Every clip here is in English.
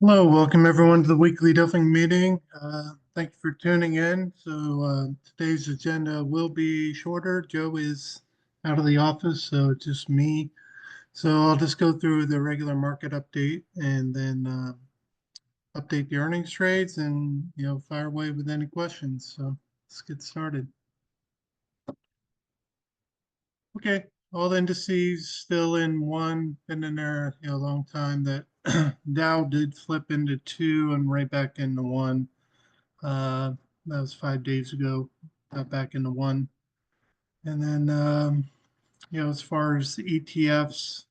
Hello, welcome everyone to the weekly Delphian meeting. Thank you for tuning in. Today's agenda will be shorter. Joe is out of the office, so it's just me. So I'll just go through the regular market update and then update the earnings trades and fire away with any questions. So let's get started. Okay, all the indices still in one, been in there a long time. That Dow did flip into two and right back into one. Uh, that was 5 days ago. Got back into one. And then, as far as ETFs,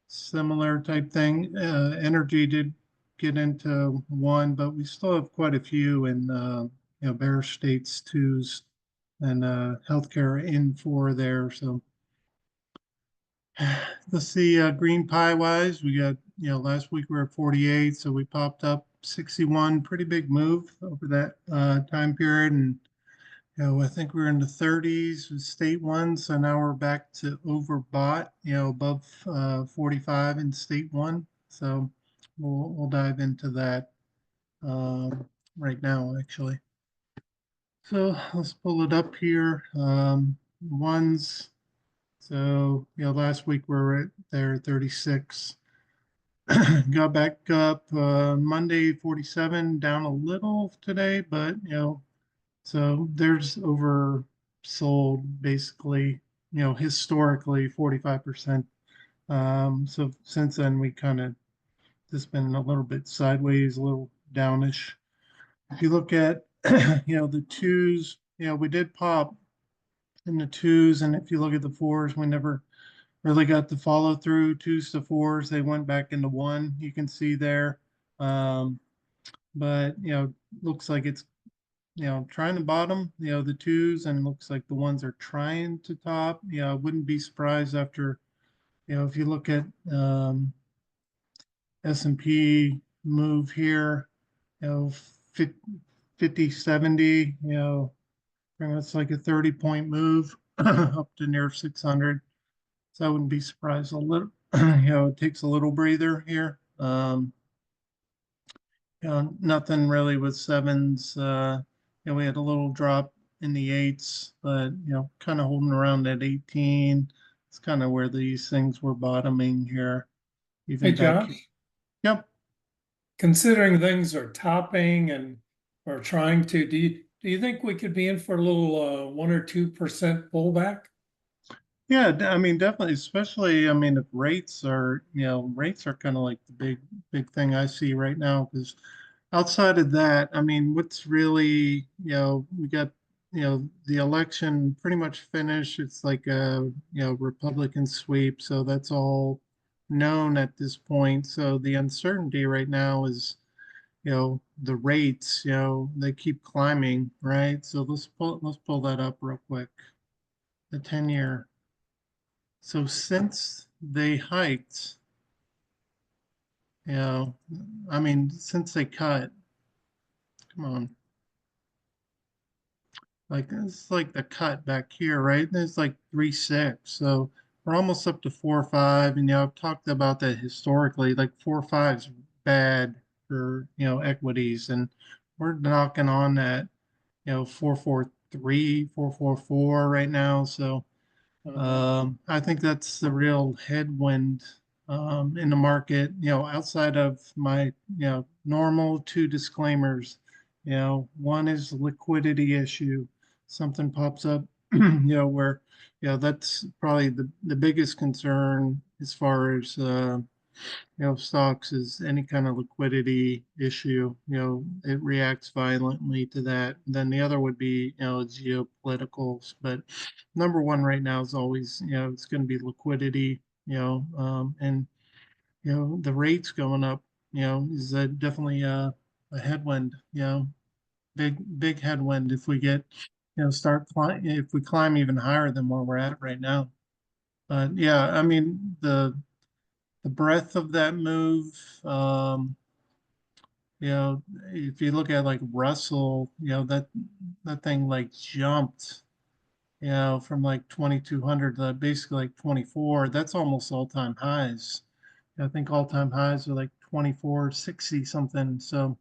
similar type thing. Energy did get into one, but we still have quite a few in, bear states, twos, and healthcare in four there. So let's see, green pie wise, we got, last week we were at 48, so we popped up 61, pretty big move over that time period. And, I think we were in the 30s with state one, so now we're back to overbought, above 45 in state one. So we'll dive into that right now, actually. So let's pull it up here. Ones. So, last week we were at there 36. Got back up Monday 47, down a little today, but so there's oversold basically, historically 45%. So since then we kind of just been a little bit sideways, a little downish. If you look at the twos, we did pop in the twos, and if you look at the fours, we never really got the follow through. Twos to fours, they went back into one. You can see there, um, but looks like it's trying to bottom. The twos, and looks like the ones are trying to top. I wouldn't be surprised after if you look at S&P move here, 50 70. It's like a 30-point move up to near 600. So I wouldn't be surprised a little, it takes a little breather here. Nothing really with sevens. We had a little drop in the eights, but, kind of holding around at 18. It's kind of where these things were bottoming here. Hey, Even back here. Josh, Yep. considering things are topping and are trying to, do you think we could be in for a little 1 or 2% pullback? Yeah, I mean, definitely, especially, I mean, if rates are kind of like the big thing I see right now, because outside of that, I mean, what's really, we got, the election pretty much finished. It's like a, Republican sweep. So that's all known at this point. So the uncertainty right now is, the rates, they keep climbing, right? So let's pull that up real quick. The 10-year. So since they hiked, I mean, since they cut, come on, like it's like the cut back here, right? There's like 3.6. So we're almost up to 4.5. And I've talked about that historically, like 4.5 is bad for, equities. And we're knocking on that, 4.43, 4.44 right now. So I think that's the real headwind in the market, outside of my, normal two disclaimers. One is liquidity issue. Something pops up, where, that's probably the biggest concern as far as, stocks is any kind of liquidity issue, it reacts violently to that. Then the other would be, geopoliticals. But number one right now is always, it's going to be liquidity, and, the rates going up, is definitely a headwind, big headwind if we get, if we climb even higher than where we're at right now. But yeah, I mean, the breadth of that move, if you look at like Russell, that thing like jumped, from like 2,200 to basically like 24. That's almost all-time highs. I think all-time highs are like 24.60 something. So,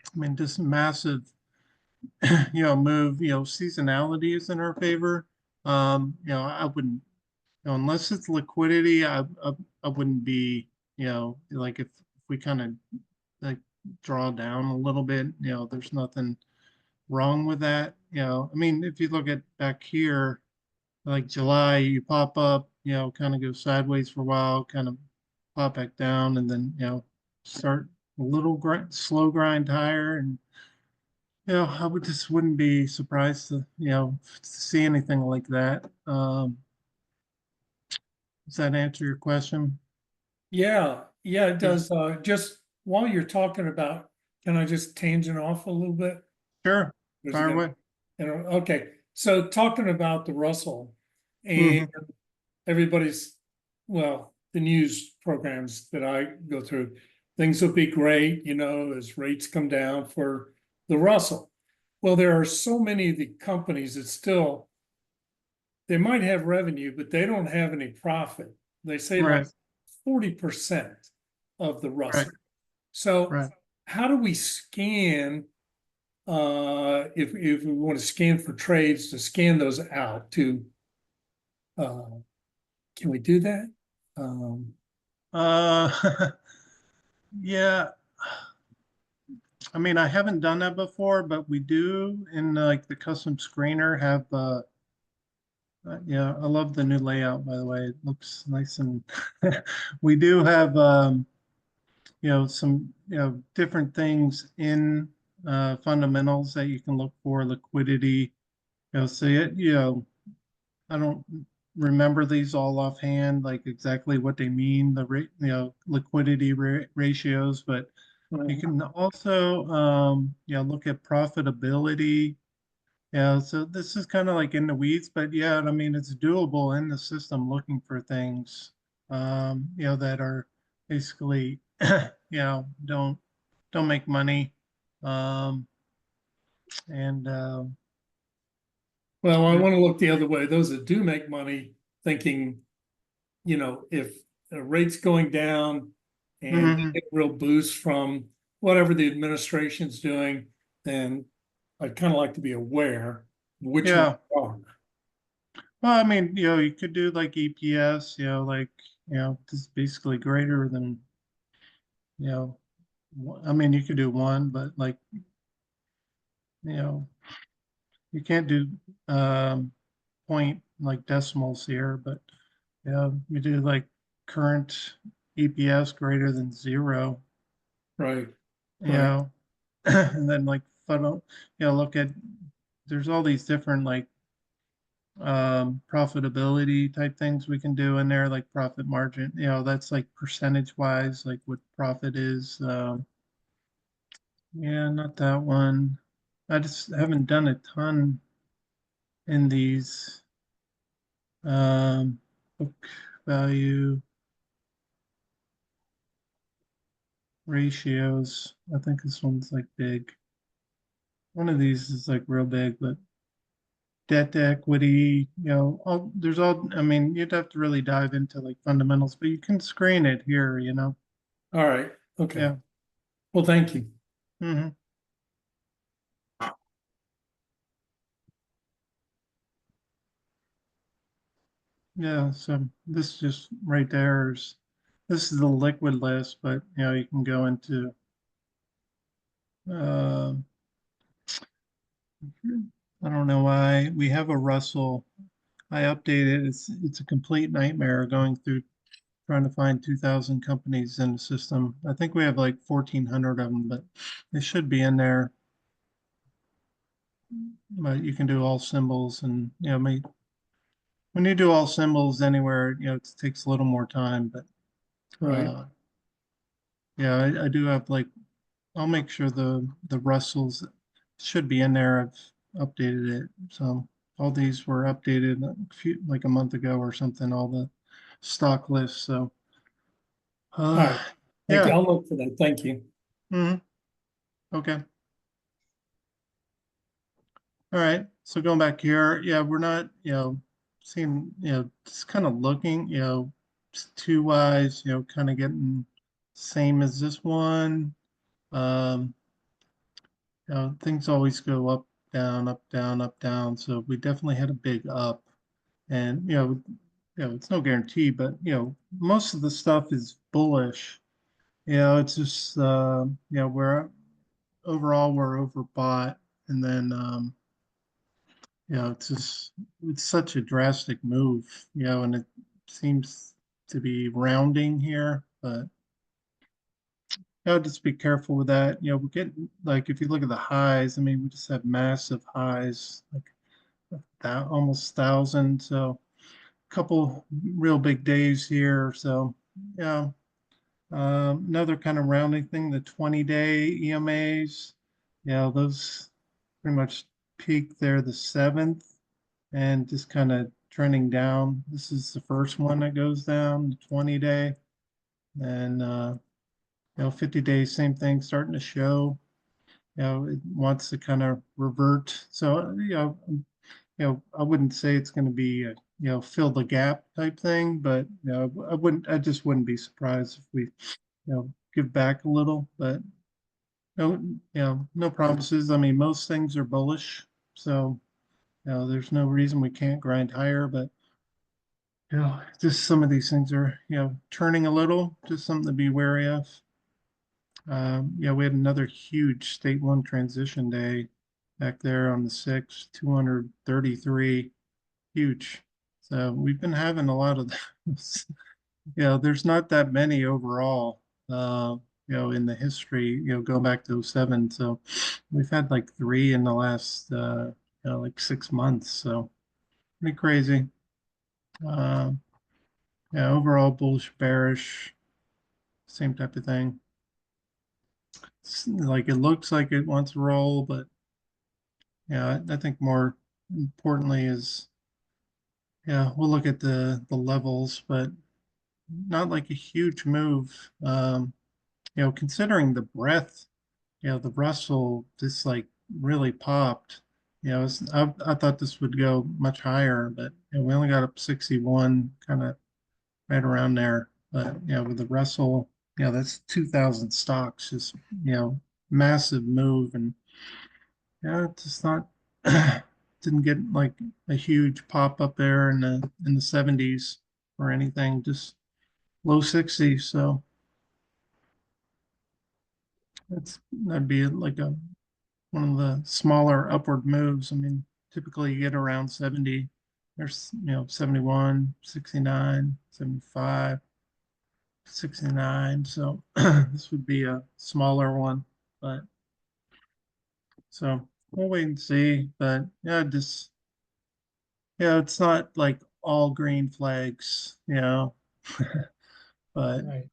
I mean, just massive, move, seasonality is in our favor. I wouldn't, unless it's liquidity, I wouldn't be, like if we kind of like draw down a little bit, there's nothing wrong with that. I mean, if you look at back here, like July, you pop up, kind of go sideways for a while, kind of pop back down, and then, start a little slow grind higher. And, I would just wouldn't be surprised to, to see anything like that. Does that answer your question? Yeah, yeah, it Yeah, does. Just while you're talking about, can I just tangent off a little bit? sure. There's Fire again, away. okay. So talking about the Russell and Hmm. everybody's, well, the news programs that I go through, things will be great, as rates come down for the Russell. Well, there are so many of the companies that still, they might have revenue, but they don't have any profit. They say like Right, 40% of the right, Russell. So right. how do we scan if we want to scan for trades to scan those out to uh can we do that? Uh, yeah, I mean, I haven't done that before, but we do in like the custom screener have, yeah, I love the new layout, by the way. It looks nice and we do have, some, different things in fundamentals that you can look for, liquidity, so I don't remember these all offhand, like exactly what they mean, the rate, liquidity ratios, but you can also, look at profitability. Yeah, so this is kind of like in the weeds, but yeah, I mean, it's doable in the system looking for things, that are basically, don't make money. Um, and, Well, I yeah. want to look the other way. Those that do make money thinking, if the rate's going down and they Mhm. get a real boost from whatever the administration's doing, then I'd kind of like to be aware which ones Yeah. are. Well, I mean, you could do like EPS, like, just basically greater than, you know, I mean, you could do one, but like, you know, you can't do point like decimals here, but you do like current EPS greater than zero, Right, you right. know, and then like funnel, look at there's all these different like profitability type things we can do in there, like profit margin, that's like percentage wise, like what profit is. Yeah, not that one. I just haven't done a ton in these book value ratios. I think this one's like big. One of these is like real big, but debt to equity, there's all, I mean, you'd have to really dive into like fundamentals, but you can screen it here. All right. Okay. Yeah. Well, thank you. Hmm. Yeah. So this just right there is, this is the liquid list, but you can go into, uh, I don't know why we have a Russell. I updated. It's a complete nightmare going through trying to find 2,000 companies in the system. I think we have like 1,400 of them, but they should be in there. But you can do all symbols, and when you do all symbols anywhere, it takes a little more time. But Right. uh, yeah, I do have like I'll make sure the Russells should be in there. I've updated it, so all these were updated like a month ago or something. All the stock lists. So All right. Thank you. yeah. I'll look for that. Thank you. Mhm. Okay. All right. So going back here, yeah, we're not, seeing, just kind of looking, two wise, kind of getting same as this one. Um, things always go up, down, up, down, up, down. So we definitely had a big up. And, it's no guarantee, but, most of the stuff is bullish. It's just, we're overall we're overbought. And then, it's such a drastic move, and it seems to be rounding here, but just be careful with that. We get like if you look at the highs, I mean, we just have massive highs, like that almost 1,000. So a couple real big days here. So yeah, another kind of rounding thing, the 20-day EMAs. Those pretty much peaked there the 7th and just kind of trending down. This is the first one that goes down, the 20-day. And 50 days, same thing, starting to show. It wants to kind of revert. So, I wouldn't say it's going to be fill the gap type thing, but I just wouldn't be surprised if we give back a little, but no promises. I mean, most things are bullish, so there's no reason we can't grind higher, but just some of these things are turning a little, just something to be wary of. We had another huge state one transition day back there on the 6th, 233, huge. So we've been having a lot of those. There's not that many overall, in the history, going back to '07. So we've had like three in the last, like 6 months. So pretty crazy. Uh, overall bullish, bearish, same type of thing. Like it looks like it wants to roll, but I think more importantly is we'll look at the levels, but not like a huge move. Considering the breadth, the Russell just like really popped. I thought this would go much higher, but we only got up 61, kind of right around there. But with the Russell, that's 2,000 stocks, just massive move, and it's just not didn't get like a huge pop up there in the 70s or anything, just low 60s. So that'd be like one of the smaller upward moves. I mean, typically you get around 70. There's 71, 69, 75, 69. So this would be a smaller one, but so we'll wait and see. But it's not like all green flags, but Right.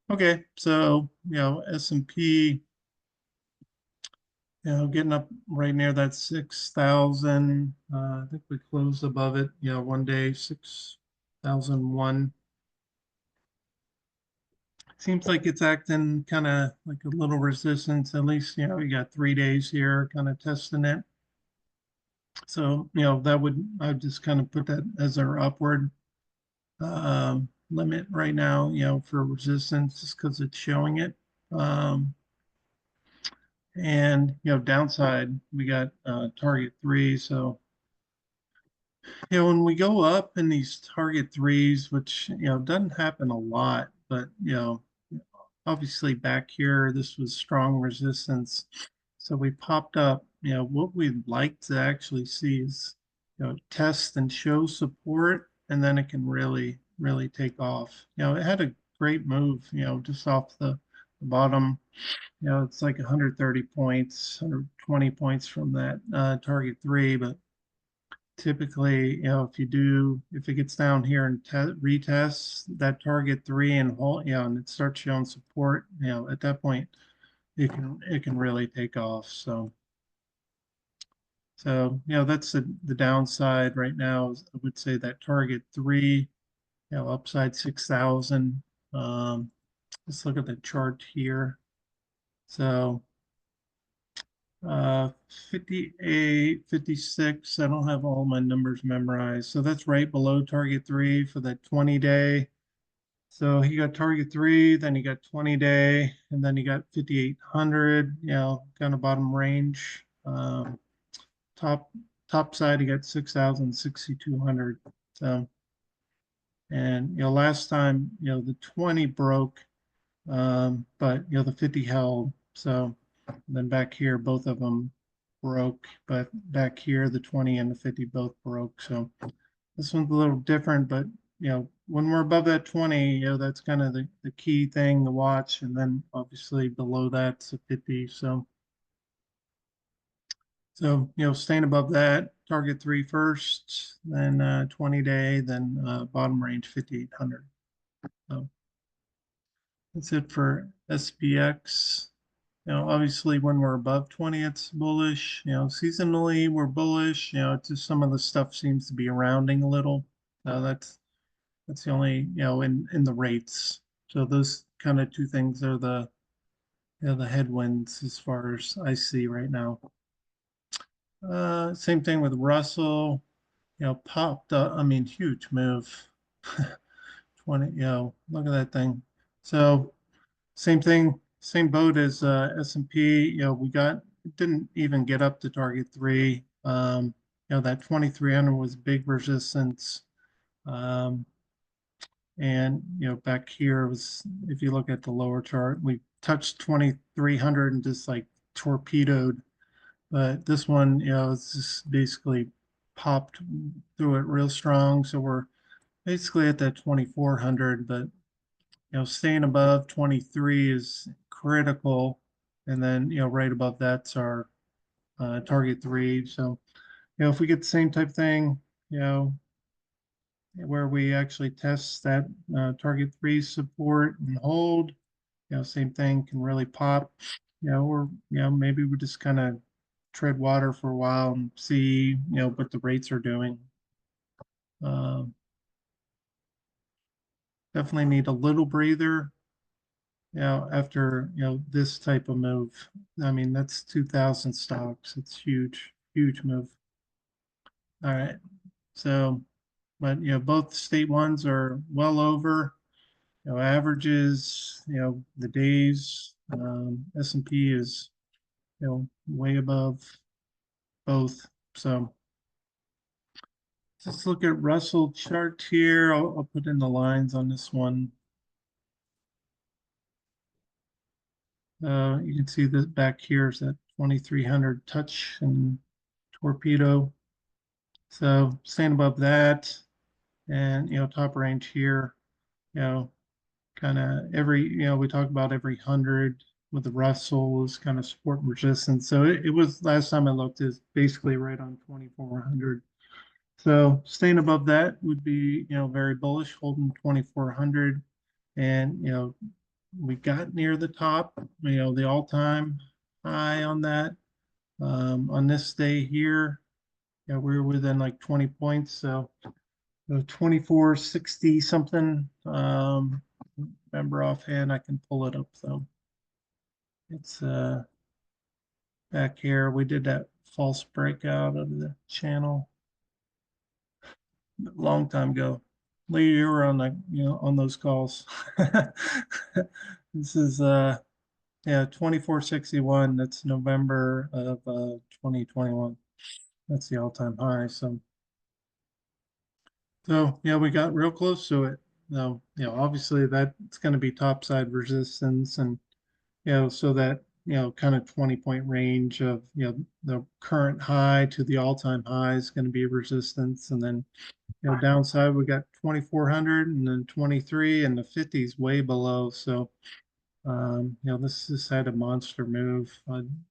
okay. So, S&P, getting up right near that 6,000. I think we closed above it, one day, 6,001. Seems like it's acting kind of like a little resistance. At least, we got 3 days here kind of testing it. So, I'd just kind of put that as our upward limit right now, for resistance, just because it's showing it. And downside, we got target 3. So when we go up in these target 3s, which doesn't happen a lot, but obviously back here this was strong resistance, so we popped up. What we'd like to actually see is test and show support, and then it can really take off. It had a great move, just off the bottom. It's like 130 points, 120 points from that target 3. But typically, if it gets down here and retests that target 3 and hold, and it starts showing support, at that point, it can really take off. So, that's the downside right now. I would say that target 3, upside 6,000. Let's look at the chart here. So 58, 56. I don't have all my numbers memorized. So that's right below target 3 for that 20-day. So he got target three, then he got 20-day, and then he got 5,800, kind of bottom range. Top top side, he got 6,000, 6,200. So, and last time, the 20 broke, but the 50 held. So then back here, both of them broke, but back here, the 20 and the 50 both broke. So this one's a little different, but when we're above that 20, that's kind of the key thing to watch. And then obviously below that's a 50. So, staying above that, target three first, then 20-day, then bottom range 5,800. So that's it for SPX. Obviously when we're above 20, it's bullish. Seasonally we're bullish. It's just some of the stuff seems to be rounding a little. That's the only, in the rates. So those kind of two things are the headwinds as far as I see right now. Same thing with Russell, popped up, I mean, huge move. 20, look at that thing. So same thing, same boat as S&P, didn't even get up to target three. That 2,300 was big resistance. Um, and back here was, if you look at the lower chart, we touched 2,300 and just like torpedoed. But this one, it's just basically popped through it real strong. So we're basically at that 2,400, but staying above 23 is critical. And then, right above that's our target three. So, if we get the same type thing, where we actually test that target three support and hold, same thing can really pop. Or maybe we just kind of tread water for a while and see what the rates are doing. Um, Definitely need a little breather. After this type of move. I mean, that's 2,000 stocks. It's huge, huge move. All right. So, but both state ones are well over averages. The days. S&P is way above both. So let's look at Russell chart here. I'll put in the lines on this one. You can see that back here is that 2,300 touch and torpedo. So staying above that, and top range here, kind of every, we talk about every 100 with the Russell is kind of support and resistance. So it was, last time I looked, is basically right on 2,400. So staying above that would be, very bullish, holding 2,400. And, we got near the top, the all-time high on that. On this day here, we were within like 20 points. So 2460 something. Remember offhand, I can pull it up though. It's back here. We did that false breakout of the channel a long time ago. Lee, you were on on those calls. This is 2461. That's November of 2021. That's the all-time high. So yeah, we got real close to it. Now, obviously that's going to be topside resistance, and so that kind of 20-point range of the current high to the all-time high is going to be resistance, and then downside we got 2,400 and then 23, and the 50s way below. So this had a monster move.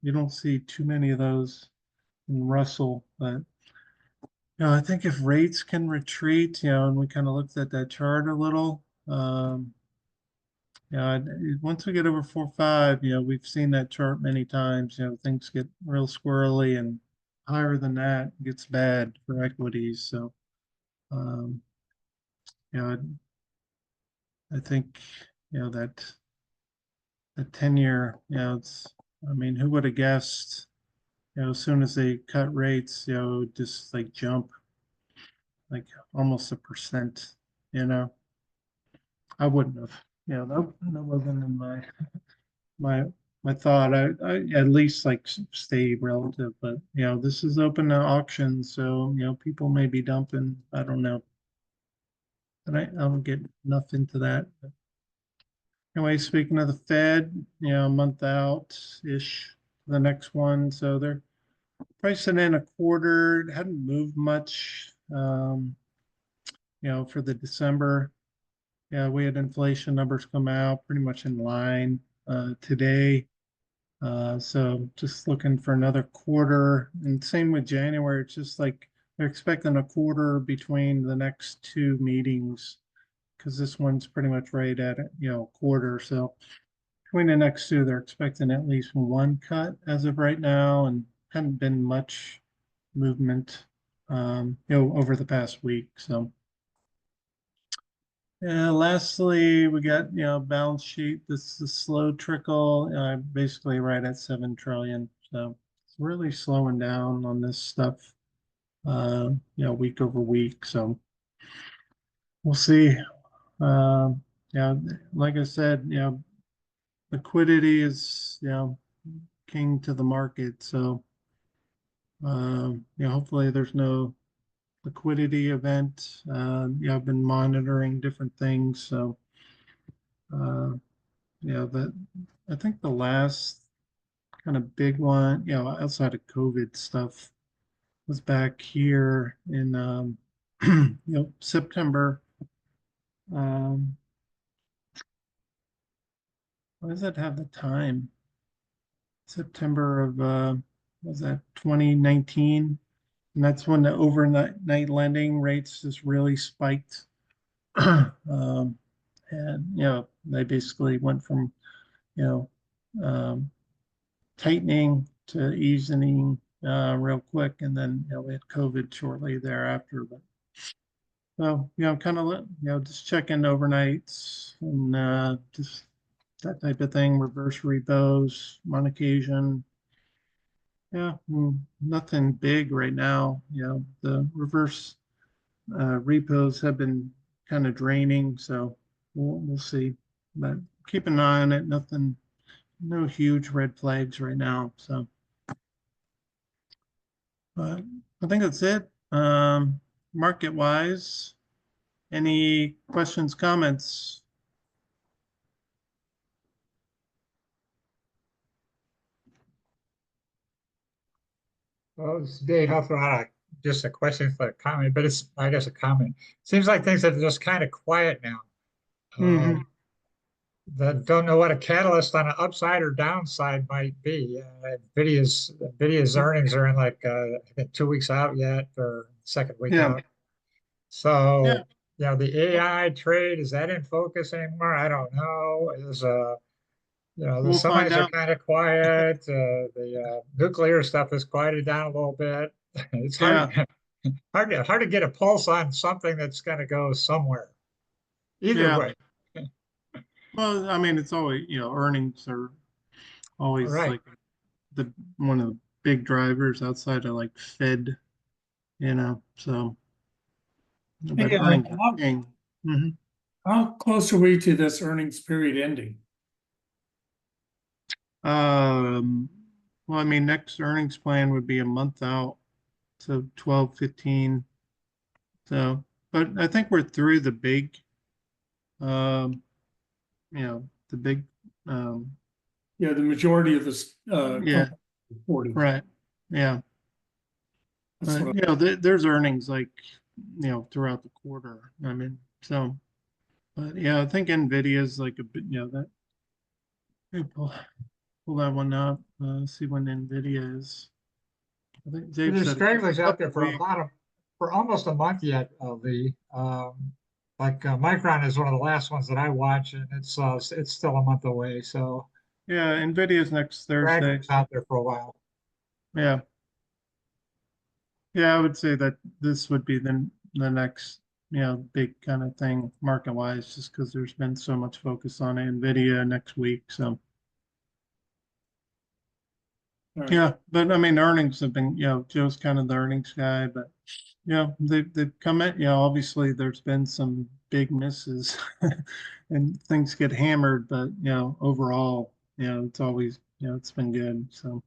You don't see too many of those in Russell, but I think if rates can retreat, and we kind of looked at that chart a little, once we get over 4.5, we've seen that chart many times, things get real squirrely, and higher than that gets bad for equities. So, um, you know, I think, that the 10-year, I mean, who would have guessed, as soon as they cut rates, just like jump like almost 1%, you know. I wouldn't have, that wasn't in my, my thought. I at least like stay relative, but this is open to auction, so, people may be dumping, I don't know. And I don't get enough into that. But anyway, speaking of the Fed, a month out-ish, the next one, so they're pricing in a quarter. It hadn't moved much, for the December. Yeah, we had inflation numbers come out pretty much in line today. So just looking for another quarter. And same with January. It's just like they're expecting a quarter between the next two meetings because this one's pretty much right at it, quarter. So between the next two, they're expecting at least one cut as of right now, and hadn't been much movement, over the past week. So. Lastly, we got, balance sheet. This is a slow trickle, basically right at 7 trillion. So it's really slowing down on this stuff, week over week. So we'll see. Um, yeah, like I said, liquidity is, king to the market. So, hopefully there's no liquidity event. I've been monitoring different things. So, uh, that I think the last kind of big one, outside of COVID stuff was back here in September. Um, why does that have the time? September of was that 2019? And that's when the overnight lending rates just really spiked. And they basically went from you know um, tightening to easing real quick, and then we had COVID shortly thereafter. But so kind of just checking overnights and just that type of thing. Reverse repos on occasion. Yeah, nothing big right now. The reverse repos have been kind of draining, so we'll see. But keep an eye on it. Nothing, no huge red flags right now. So. But I think that's it. Market wise, any questions, comments? Well, it's Dave Huffman. Just a question for a comment, but it's, I guess, a comment. Seems like things are just kind of quiet now. Hmm. That don't know what a catalyst on an upside or downside might be. Nvidia's earnings are in like I think 2 weeks out yet, or second week Yeah, out. So, yeah. the AI trade, is that in focus anymore? I don't know. We'll Some find things are out. kind of quiet. The nuclear stuff has quieted down a little bit. It's Yeah, hard to get a pulse on something that's going to go somewhere. Either yeah. way. Well, I mean, it's always, earnings are always Right. like the one of the big drivers outside of like Fed, so, but Hey, earnings are king. Hmm. how close are we to this earnings period ending? Um, well, I mean, next earnings plan would be a month out, so 12/15. So, but I think we're through the big, um, the big, um, Yeah, the majority of this yeah, company reported. right. Yeah. That's what There's earnings like, throughout the quarter. I mean, so, but yeah, I think Nvidia's like a bit, that, let me pull that one up, see when Nvidia is. I think Dave There's said it's stragglers a out there couple for weeks. for almost a month yet, Lee. Micron is one of the last ones that I watch, and it's still a month away. So Yeah, Nvidia's next Thursday. stragglers out there for a while. Yeah. Yeah, I would say that this would be the next, big kind of thing market wise, just because there's been so much focus on Nvidia next week. So all right. yeah, but I mean earnings have been, Joe's kind of the earnings guy, but they've come in, obviously there's been some big misses and things get hammered, but overall, it's always, it's been good. So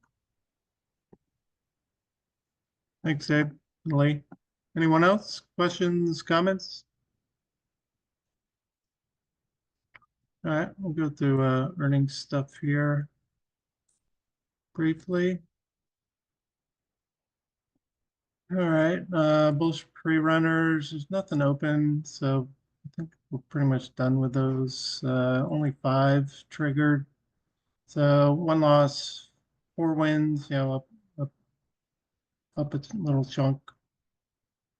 thanks, Ed and Lee. Anyone else? Questions, comments? All right, we'll go through earnings stuff here briefly. All right, bullish pre-runners, there's nothing open, so I think we're pretty much done with those. Only 5 triggered. So 1 loss, 4 wins, up, up a little chunk.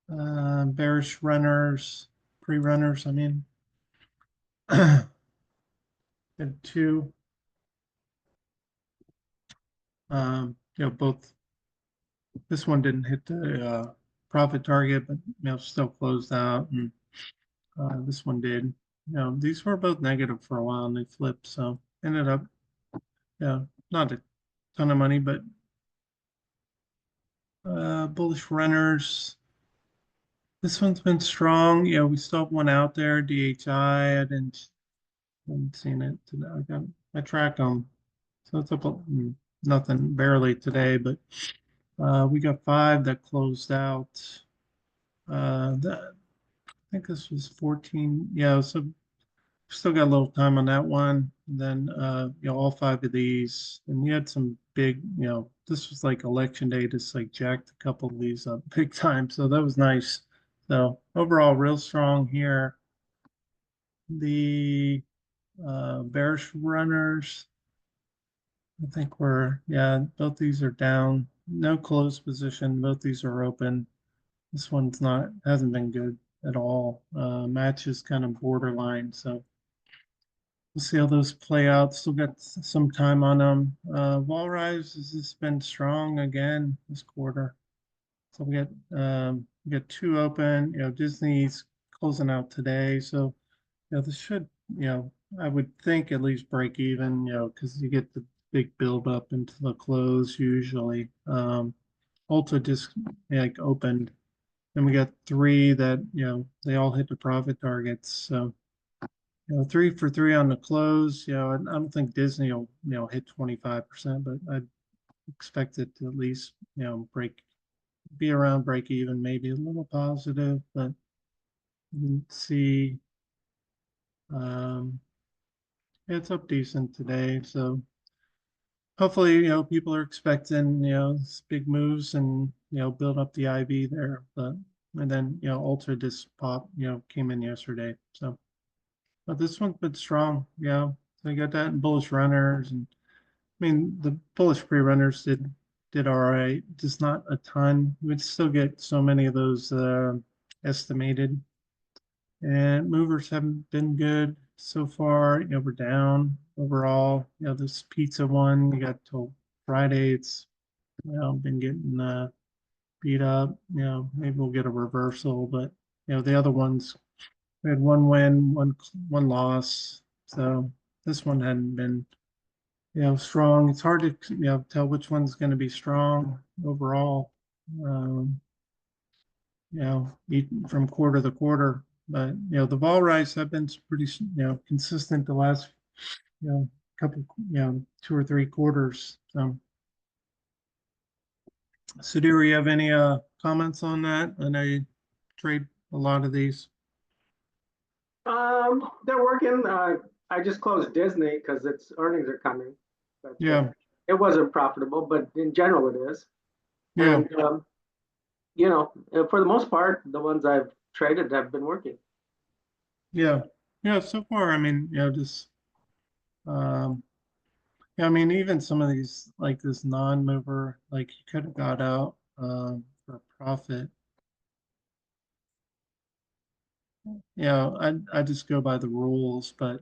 Bearish runners, pre-runners, I mean. Had 2. Both, this one didn't hit the profit target, but still closed out, and this one did. These were both negative for a while and they flipped, so ended up, not a ton of money, but bullish runners. This one's been strong. We still have one out there, DHI. I haven't seen it today. I track them, so it's up nothing, barely today, but we got 5 that closed out. I think this was 14. Yeah, so still got a little time on that one. And then, all 5 of these, and we had some big, this was like election day, just like jacked a couple of these up big time. So that was nice. So overall, real strong here. The bearish runners, I think both these are down. No closed position. Both these are open. This one's hasn't been good at all. Match is kind of borderline. So we'll see how those play out. Still got some time on them. Vol rise has just been strong again this quarter. So we got 2 open. Disney's closing out today. So this should, I would think at least break even, because you get the big build up into the close usually. Ulta just like opened. And we got 3 that, they all hit the profit targets. So, 3 for 3 on the close. I don't think Disney will, hit 25%, but I expect it to at least, be around break even, maybe a little positive, but you can see, it's up decent today. So hopefully, people are expecting, big moves and, build up the IV there, and then, Ultra just pop, came in yesterday. So, but this one's been strong. So you got that in bullish runners, and I mean, the bullish pre-runners did all right, just not a ton. We'd still get so many of those estimated. And movers haven't been good so far. We're down overall. This pizza one, we got till Friday. It's, been getting beat up. Maybe we'll get a reversal, but the other ones, we had 1 win, one loss. So this one hadn't been, strong. It's hard to, tell which one's going to be strong overall. From quarter to quarter. But the vol rise have been pretty, consistent the last, couple, 2 or 3 quarters. So do you have any comments on that? I know you trade a lot of these. They're working. I just closed Disney because its earnings are coming. But, Yeah. it wasn't profitable, but in general it is. Yeah. And for the most part, the ones I've traded have been working. Yeah. So far, I mean, just I mean, even some of these, like this non-mover, like you could have got out for a profit. I just go by the rules, but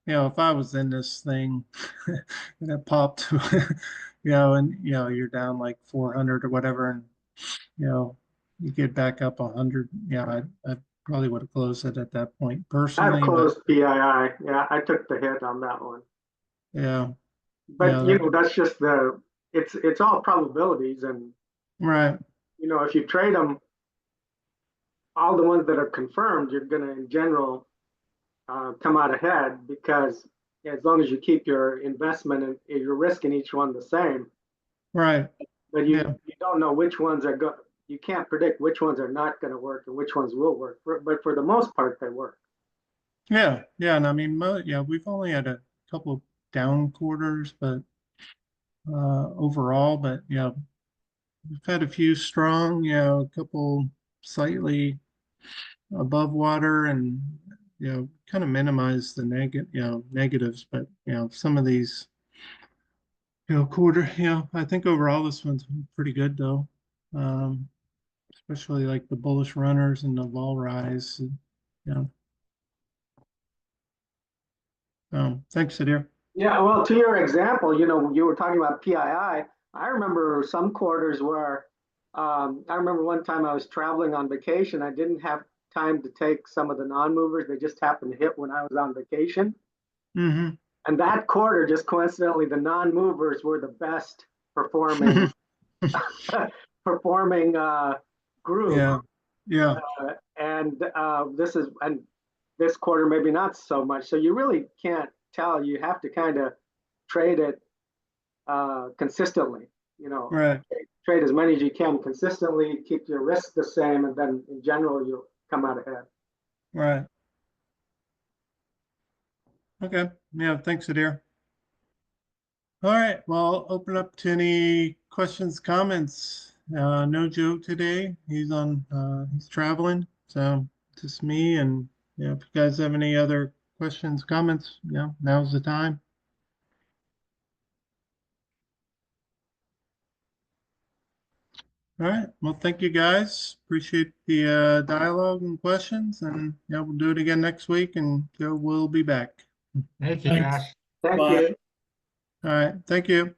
if I was in this thing and it popped, and you're down like 400 or whatever, and you get back up 100, I probably would have closed it at that point personally. I've closed PII. Yeah, I took the hit on that one. Yeah. But that's just it's all probabilities, and right. if you trade them, all the ones that are confirmed, you're gonna in general come out ahead because as long as you keep your investment and your risk in each one the same, Right. but Yeah. you don't know which ones are good. You can't predict which ones are not going to work and which ones will work. But for the most part, they work. Yeah. Yeah. And I mean, yeah, we've only had a couple of down quarters, but overall, but yeah, we've had a few strong, a couple slightly above water and, kind of minimize the negatives, but, some of these, quarter, I think overall this one's been pretty good though. Um, Especially like the bullish runners and the vol rise. Yeah. Thanks, Sadir. Yeah, well, to your example, you were talking about PII. I remember some quarters where I remember one time I was traveling on vacation. I didn't have time to take some of the non-movers. They just happened to hit when I was on vacation. Mm-hmm. And that quarter, just coincidentally, the non-movers were the best performing performing group. Yeah. Yeah. And this quarter maybe not so much. So you really can't tell. You have to kind of trade it consistently. Right. Trade as many as you can consistently. Keep your risk the same, and then in general you'll come out ahead. Right. Okay. Yeah. Thanks, Sadir. All right. Well, I'll open up to any questions, comments. No Joe today. He's traveling. So just me. And if you guys have any other questions, comments, now's the time. All right. Well, thank you guys. Appreciate the dialogue and questions. And we'll do it again next week and Joe will be back. Thank you, Thanks. Josh. Thank Bye. you. All right. Thank you.